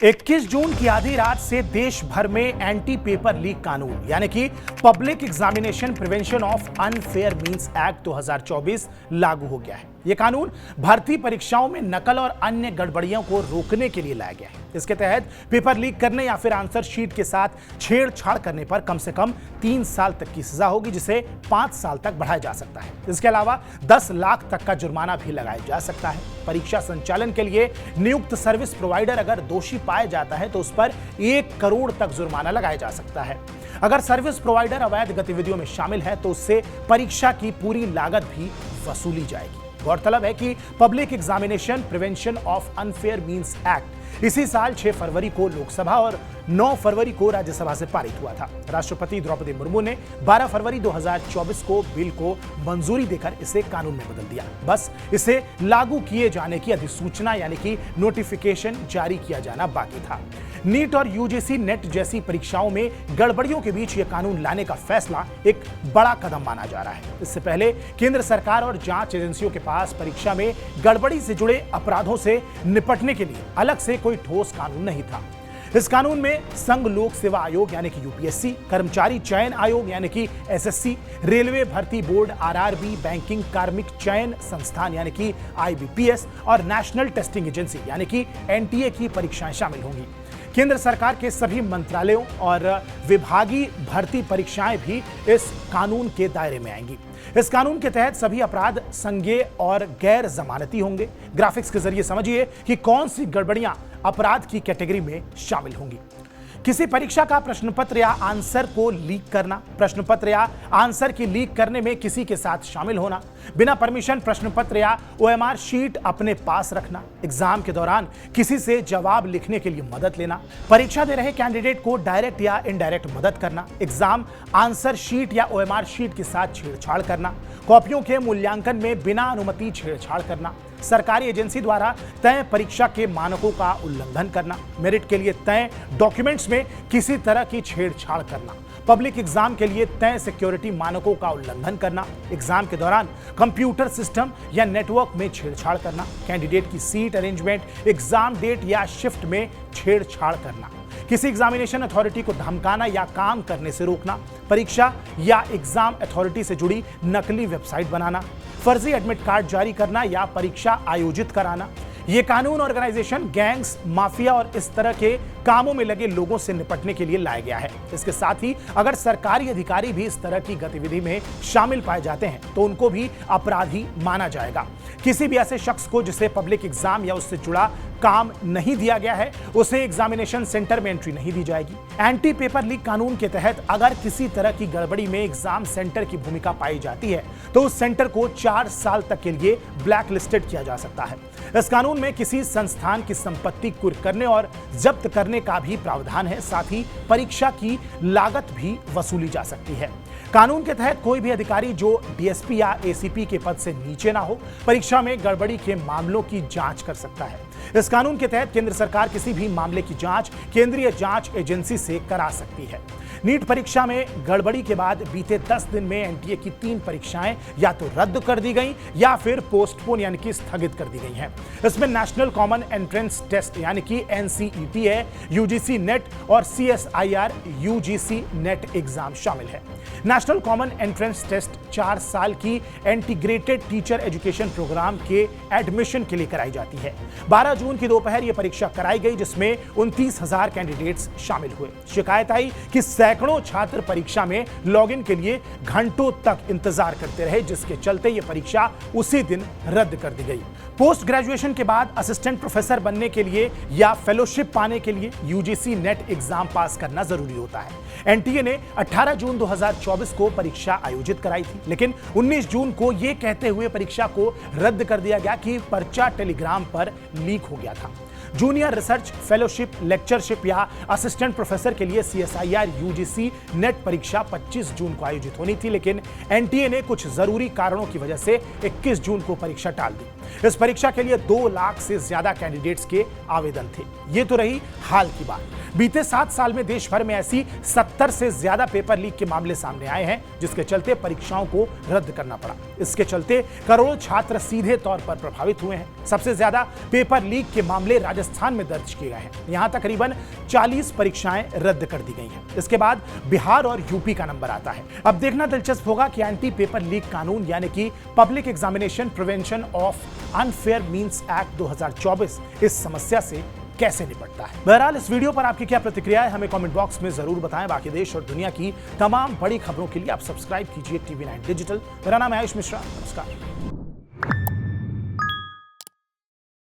21 जून की आधी रात से देश भर में एंटी पेपर लीक कानून यानी कि public examination prevention of unfair means act 2024 लागू हो गया है। यह कानून भर्ती परीक्षाओं में नकल और अन्य गड़बड़ियों को रोकने के लिए लाया गया है। इसके तहत पेपर लीक करने या फिर आंसर शीट के साथ छेड़छाड़ करने पर कम से कम 3 साल तक की सजा होगी, जिसे 5 साल तक बढ़ाया जा सकता है। इसके अलावा 10 लाख तक का जुर्माना भी लगाया जा सकता है। परीक्षा संचालन के लिए नियुक्त सर्विस प्रोवाइडर अगर दोषी पाया जाता है तो उस पर 1 करोड़ तक जुर्माना लगाया जा सकता है। अगर सर्विस प्रोवाइडर अवैध गतिविधियों में शामिल है तो उससे परीक्षा की पूरी लागत भी वसूली जाएगी। गौरतलब है कि public examination prevention of unfair means act इसी साल 6 फरवरी को लोकसभा और 9 फरवरी को राज्यसभा से पारित हुआ था। राष्ट्रपति द्रौपदी मुर्मू ने 12 फरवरी 2024 को बिल को मंजूरी देकर इसे कानून में बदल दिया। बस इसे लागू किए जाने की अधिसूचना यानी कि नोटिफिकेशन जारी किया जाना बाकी था। नीट और यूजीसी नेट जैसी परीक्षाओं में गड़बड़ियों के बीच यह कानून लाने का फैसला एक बड़ा कदम माना जा रहा है। इससे पहले केंद्र सरकार और जांच एजेंसियों के पास परीक्षा में गड़बड़ी से जुड़े अपराधों से निपटने के लिए अलग से कोई ठोस कानून नहीं था। इस कानून में संघ लोक सेवा आयोग यानी कि यूपीएससी, कर्मचारी चयन आयोग यानी कि एसएससी, रेलवे भर्ती बोर्ड आरआरबी, बैंकिंग कार्मिक चयन संस्थान यानी कि आईबीपीएस और नेशनल टेस्टिंग एजेंसी यानी कि एनटीए की परीक्षाएं शामिल होंगी। केंद्र सरकार के सभी मंत्रालयों और विभागीय भर्ती परीक्षाएं भी इस कानून के दायरे में आएंगी। इस कानून के तहत सभी अपराध संज्ञेय और गैर जमानती होंगे। ग्राफिक्स के जरिए समझिए कि कौन सी गड़बड़ियां अपराध की कैटेगरी में शामिल होंगी। किसी परीक्षा का प्रश्न पत्र या आंसर को लीक करना, प्रश्न पत्र या आंसर की लीक करने में किसी के साथ शामिल होना, बिना परमिशन प्रश्न पत्र या ओएमआर शीट अपने पास रखना, एग्जाम के दौरान किसी से जवाब लिखने के लिए मदद लेना, परीक्षा दे रहे कैंडिडेट को डायरेक्ट या इनडायरेक्ट मदद करना, एग्जाम आंसर शीट या ओएमआर शीट के साथ छेड़छाड़ करना, कॉपियों के मूल्यांकन में बिना अनुमति छेड़छाड़ करना, सरकारी एजेंसी द्वारा तय परीक्षा के मानकों का उल्लंघन करना, मेरिट के लिए तय डॉक्यूमेंट्स में किसी तरह की छेड़छाड़ करना, पब्लिक एग्जाम के लिए तय सिक्योरिटी मानकों का उल्लंघन करना, एग्जाम के दौरान कंप्यूटर सिस्टम या नेटवर्क में छेड़छाड़ करना, कैंडिडेट की सीट अरेंजमेंट, एग्जाम डेट या शिफ्ट में छेड़छाड़ करना, किसी एग्जामिनेशन अथॉरिटी को धमकाना या काम करने से रोकना, परीक्षा या एग्जाम अथॉरिटी से जुड़ी नकली वेबसाइट बनाना, फर्जी एडमिट कार्ड जारी करना या परीक्षा आयोजित कराना। ये कानून ऑर्गेनाइजेशन, गैंग्स, माफिया और इस तरह के कामों में लगे लोगों से निपटने के लिए लाया गया है। इसके साथ ही अगर सरकारी अधिकारी भी इस तरह की गतिविधि में शामिल पाए जाते हैं तो उनको भी अपराधी माना जाएगा। किसी भी ऐसे शख्स को जिसे पब्लिक एग्जाम या उससे जुड़ा काम नहीं दिया गया है उसे एग्जामिनेशन सेंटर में एंट्री नहीं दी जाएगी। एंटी पेपर लीक कानून के तहत अगर किसी तरह की गड़बड़ी में एग्जाम सेंटर की भूमिका पाई जाती है तो उस सेंटर को 4 साल तक के लिए ब्लैक लिस्टेड किया जा सकता है। इस कानून में किसी संस्थान की संपत्ति कुर्क करने और जब्त करने का भी प्रावधान है। साथ ही परीक्षा की लागत भी वसूली जा सकती है। कानून के तहत कोई भी अधिकारी जो डीएसपी या एसीपी के पद से नीचे ना हो परीक्षा में गड़बड़ी के मामलों की जांच कर सकता है। इस कानून के तहत केंद्र सरकार किसी भी मामले की जांच केंद्रीय जांच एजेंसी से करा सकती है। नीट परीक्षा में गड़बड़ी के बाद बीते 10 दिन में एनटीए की 3 परीक्षाएं या तो रद्द कर दी गई या फिर पोस्टपोन यानी कि स्थगित कर दी गई हैं। इसमें नेशनल कॉमन एंट्रेंस टेस्ट यानी कि एनसीईटी है, यूजीसी नेट और सीएसआईआर यूजीसी नेट एग्जाम शामिल है। नेशनल कॉमन एंट्रेंस टेस्ट 4 साल की इंटीग्रेटेड टीचर एजुकेशन प्रोग्राम के एडमिशन के लिए कराई जाती है। 12 जून की दोपहर यह परीक्षा कराई गई जिसमें 29,000 कैंडिडेट्स शामिल हुए। शिकायत आई कि सैकड़ों छात्र परीक्षा में लॉगिन के लिए घंटों तक इंतजार करते रहे, जिसके चलते यह परीक्षा उसी दिन रद्द कर दी गई। पोस्ट ग्रेजुएशन के बाद असिस्टेंट प्रोफेसर बनने के लिए या फेलोशिप पाने के लिए यूजीसी नेट एग्जाम पास करना जरूरी होता है। एनटीए ने 18 जून 2024 को परीक्षा आयोजित कराई थी, लेकिन 19 जून को यह कहते हुए परीक्षा को रद्द कर दिया गया कि पर्चा टेलीग्राम पर लीक हो गया था। जूनियर रिसर्च फेलोशिप, लेक्चरशिप या असिस्टेंट प्रोफेसर के लिए सीएसआईआर यूजीसी नेट परीक्षा 25 जून को आयोजित होनी थी, लेकिन एनटीए ने कुछ जरूरी कारणों की वजह से 21 जून को परीक्षा टाल दी। इस परीक्षा के लिए 2 लाख से ज्यादा कैंडिडेट्स के आवेदन थे। ये तो रही हाल की बात। बीते 7 साल में देश भर में ऐसी 70 से ज्यादा पेपर लीक के मामले सामने आए हैं, जिसके चलते परीक्षाओं को रद्द करना पड़ा। इसके चलते करोड़ों छात्र सीधे तौर पर प्रभावित हुए हैं। सबसे ज्यादा पेपर लीक के मामले राजस्थान में दर्ज किए गए हैं। यहां तकरीबन 40 परीक्षाएं रद्द कर दी गई हैं। इसके बाद बिहार और यूपी का नंबर आता है। अब देखना दिलचस्प होगा कि एंटी पेपर लीक कानून यानी कि public examination prevention of unfair means act 2024 इस समस्या से कैसे निपटता है। बहरहाल इस वीडियो पर आपकी क्या प्रतिक्रिया है हमें कमेंट बॉक्स में जरूर बताएं। बाकी देश और दुनिया की तमाम बड़ी खबरों के लिए आप सब्सक्राइब कीजिए TV9 डिजिटल। मेरा नाम है आयुष मिश्रा। नमस्कार।